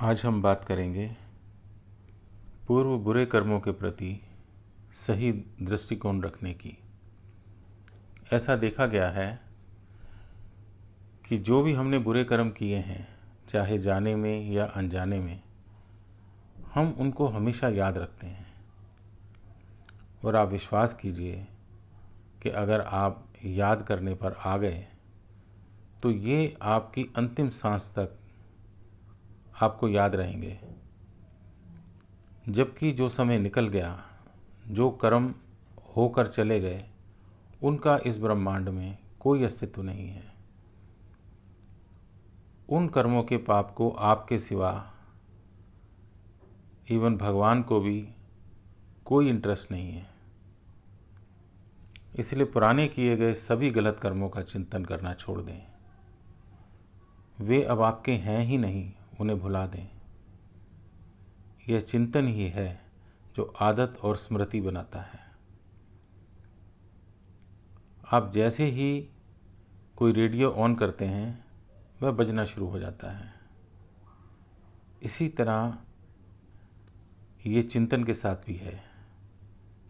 आज हम बात करेंगे पूर्व बुरे कर्मों के प्रति सही दृष्टिकोण रखने की। ऐसा देखा गया है कि जो भी हमने बुरे कर्म किए हैं, चाहे जाने में या अनजाने में, हम उनको हमेशा याद रखते हैं। और आप विश्वास कीजिए कि अगर आप याद करने पर आ गए तो ये आपकी अंतिम सांस तक आपको याद रहेंगे। जबकि जो समय निकल गया, जो कर्म होकर चले गए, उनका इस ब्रह्मांड में कोई अस्तित्व नहीं है। उन कर्मों के पाप को आपके सिवा इवन भगवान को भी कोई इंटरेस्ट नहीं है। इसलिए पुराने किए गए सभी गलत कर्मों का चिंतन करना छोड़ दें। वे अब आपके हैं ही नहीं, उन्हें भुला दें। यह चिंतन ही है जो आदत और स्मृति बनाता है। आप जैसे ही कोई रेडियो ऑन करते हैं, वह बजना शुरू हो जाता है। इसी तरह ये चिंतन के साथ भी है।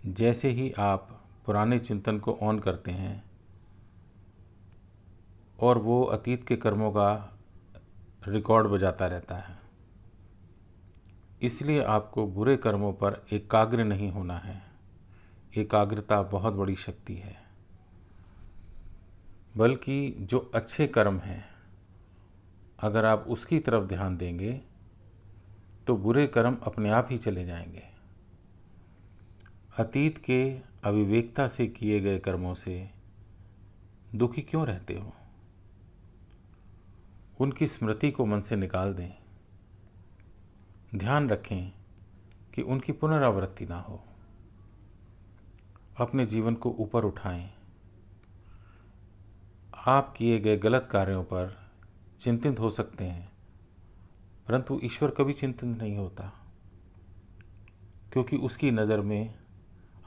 जैसे ही आप पुराने चिंतन को ऑन करते हैं और वो अतीत के कर्मों का रिकॉर्ड बजाता रहता है। इसलिए आपको बुरे कर्मों पर एकाग्र नहीं होना है। एकाग्रता बहुत बड़ी शक्ति है। बल्कि जो अच्छे कर्म हैं, अगर आप उसकी तरफ ध्यान देंगे तो बुरे कर्म अपने आप ही चले जाएंगे। अतीत के अविवेकता से किए गए कर्मों से दुखी क्यों रहते हो? उनकी स्मृति को मन से निकाल दें। ध्यान रखें कि उनकी पुनरावृत्ति ना हो। अपने जीवन को ऊपर उठाएं। आप किए गए गलत कार्यों पर चिंतित हो सकते हैं, परंतु ईश्वर कभी चिंतित नहीं होता, क्योंकि उसकी नज़र में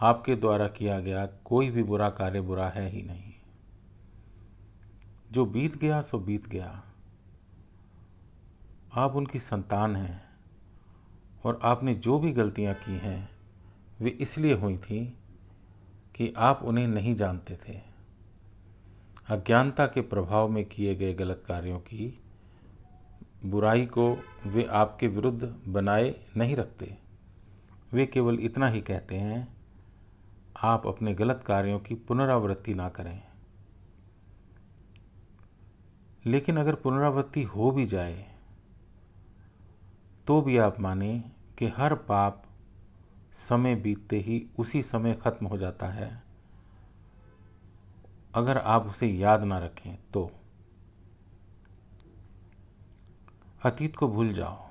आपके द्वारा किया गया कोई भी बुरा कार्य बुरा है ही नहीं। जो बीत गया सो बीत गया। आप उनकी संतान हैं और आपने जो भी गलतियां की हैं वे इसलिए हुई थी कि आप उन्हें नहीं जानते थे। अज्ञानता के प्रभाव में किए गए गलत कार्यों की बुराई को वे आपके विरुद्ध बनाए नहीं रखते। वे केवल इतना ही कहते हैं, आप अपने गलत कार्यों की पुनरावृत्ति ना करें। लेकिन अगर पुनरावृत्ति हो भी जाए तो भी आप माने कि हर पाप समय बीतते ही उसी समय खत्म हो जाता है। अगर आप उसे याद ना रखें तो अतीत को भूल जाओ।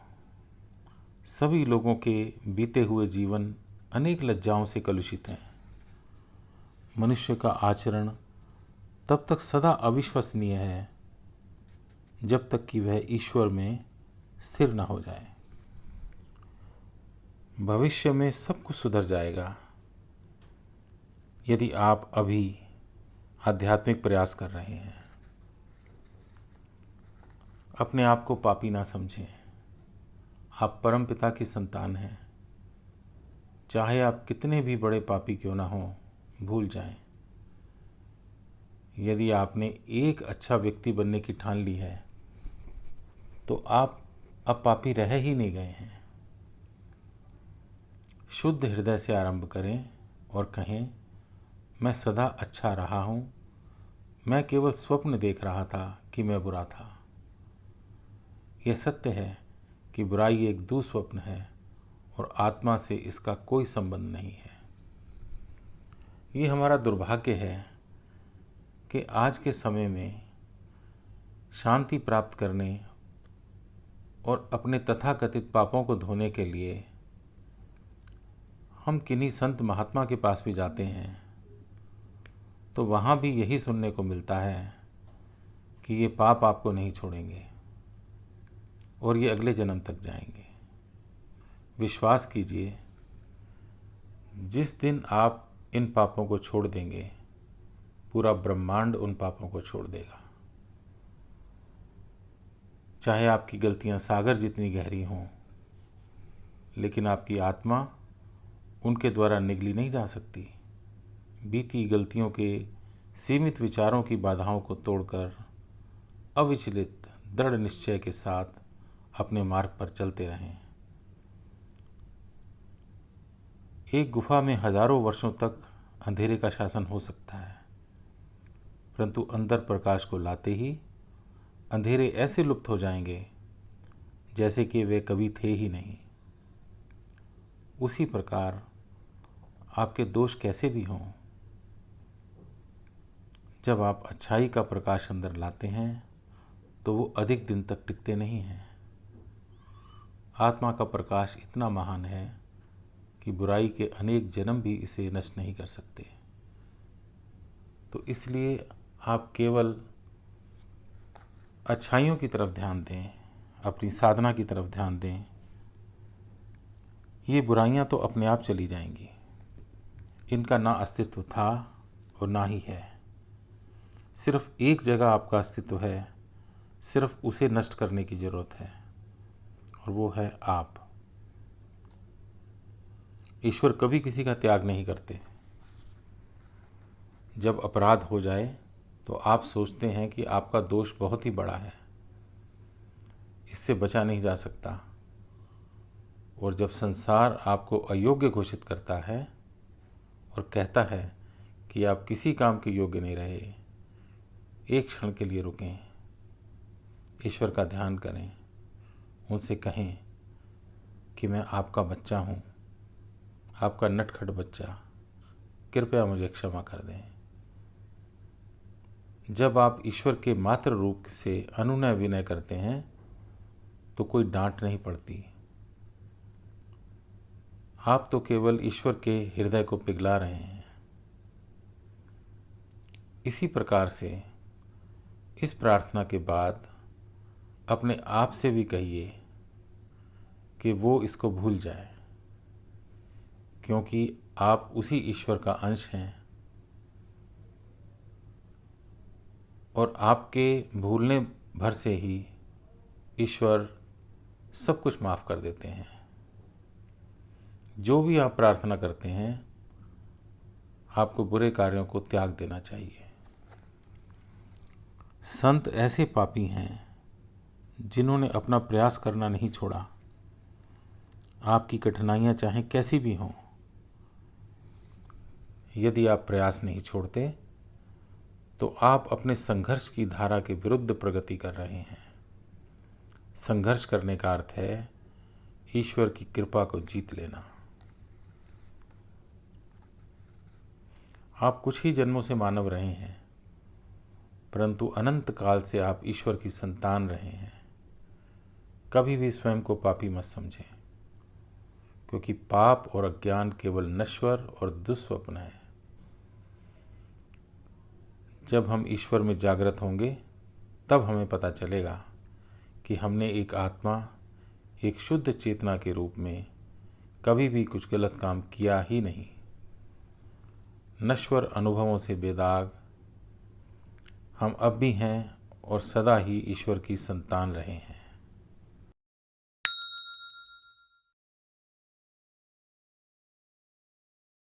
सभी लोगों के बीते हुए जीवन अनेक लज्जाओं से कलुषित हैं। मनुष्य का आचरण तब तक सदा अविश्वसनीय है जब तक कि वह ईश्वर में स्थिर न हो जाए। भविष्य में सब कुछ सुधर जाएगा यदि आप अभी आध्यात्मिक प्रयास कर रहे हैं। अपने आप को पापी ना समझें। आप परमपिता की संतान हैं। चाहे आप कितने भी बड़े पापी क्यों ना हों, भूल जाएं। यदि आपने एक अच्छा व्यक्ति बनने की ठान ली है तो आप अब पापी रह ही नहीं गए हैं। शुद्ध हृदय से आरंभ करें और कहें, मैं सदा अच्छा रहा हूँ। मैं केवल स्वप्न देख रहा था कि मैं बुरा था। यह सत्य है कि बुराई एक दुस्वप्न है और आत्मा से इसका कोई संबंध नहीं है। ये हमारा दुर्भाग्य है कि आज के समय में शांति प्राप्त करने और अपने तथाकथित पापों को धोने के लिए हम किन्हीं संत महात्मा के पास भी जाते हैं तो वहाँ भी यही सुनने को मिलता है कि ये पाप आपको नहीं छोड़ेंगे और ये अगले जन्म तक जाएंगे। विश्वास कीजिए, जिस दिन आप इन पापों को छोड़ देंगे, पूरा ब्रह्मांड उन पापों को छोड़ देगा। चाहे आपकी गलतियां सागर जितनी गहरी हों, लेकिन आपकी आत्मा उनके द्वारा निगली नहीं जा सकती। बीती गलतियों के सीमित विचारों की बाधाओं को तोड़कर अविचलित दृढ़ निश्चय के साथ अपने मार्ग पर चलते रहें। एक गुफा में हजारों वर्षों तक अंधेरे का शासन हो सकता है, परंतु अंदर प्रकाश को लाते ही अंधेरे ऐसे लुप्त हो जाएंगे जैसे कि वे कभी थे ही नहीं। उसी प्रकार आपके दोष कैसे भी हों, जब आप अच्छाई का प्रकाश अंदर लाते हैं तो वो अधिक दिन तक टिकते नहीं हैं। आत्मा का प्रकाश इतना महान है कि बुराई के अनेक जन्म भी इसे नष्ट नहीं कर सकते। तो इसलिए आप केवल अच्छाइयों की तरफ ध्यान दें, अपनी साधना की तरफ ध्यान दें। ये बुराइयां तो अपने आप चली जाएंगी, इनका ना अस्तित्व था और ना ही है। सिर्फ एक जगह आपका अस्तित्व है, सिर्फ उसे नष्ट करने की ज़रूरत है, और वो है आप। ईश्वर कभी किसी का त्याग नहीं करते। जब अपराध हो जाए तो आप सोचते हैं कि आपका दोष बहुत ही बड़ा है, इससे बचा नहीं जा सकता। और जब संसार आपको अयोग्य घोषित करता है और कहता है कि आप किसी काम के योग्य नहीं रहे, एक क्षण के लिए रुकें, ईश्वर का ध्यान करें, उनसे कहें कि मैं आपका बच्चा हूँ, आपका नटखट बच्चा, कृपया मुझे क्षमा कर दें। जब आप ईश्वर के मात्र रूप से अनुनय विनय करते हैं तो कोई डांट नहीं पड़ती। आप तो केवल ईश्वर के हृदय को पिघला रहे हैं। इसी प्रकार से इस प्रार्थना के बाद अपने आप से भी कहिए कि वो इसको भूल जाए, क्योंकि आप उसी ईश्वर का अंश हैं और आपके भूलने भर से ही ईश्वर सब कुछ माफ़ कर देते हैं। जो भी आप प्रार्थना करते हैं, आपको बुरे कार्यों को त्याग देना चाहिए। संत ऐसे पापी हैं जिन्होंने अपना प्रयास करना नहीं छोड़ा। आपकी कठिनाइयाँ चाहे कैसी भी हों, यदि आप प्रयास नहीं छोड़ते तो आप अपने संघर्ष की धारा के विरुद्ध प्रगति कर रहे हैं। संघर्ष करने का अर्थ है ईश्वर की कृपा को जीत लेना। आप कुछ ही जन्मों से मानव रहे हैं, परंतु अनंत काल से आप ईश्वर की संतान रहे हैं। कभी भी स्वयं को पापी मत समझें, क्योंकि पाप और अज्ञान केवल नश्वर और दुस्वप्न है। जब हम ईश्वर में जागृत होंगे तब हमें पता चलेगा कि हमने एक आत्मा, एक शुद्ध चेतना के रूप में कभी भी कुछ गलत काम किया ही नहीं। नश्वर अनुभवों से बेदाग हम अब भी हैं और सदा ही ईश्वर की संतान रहे हैं।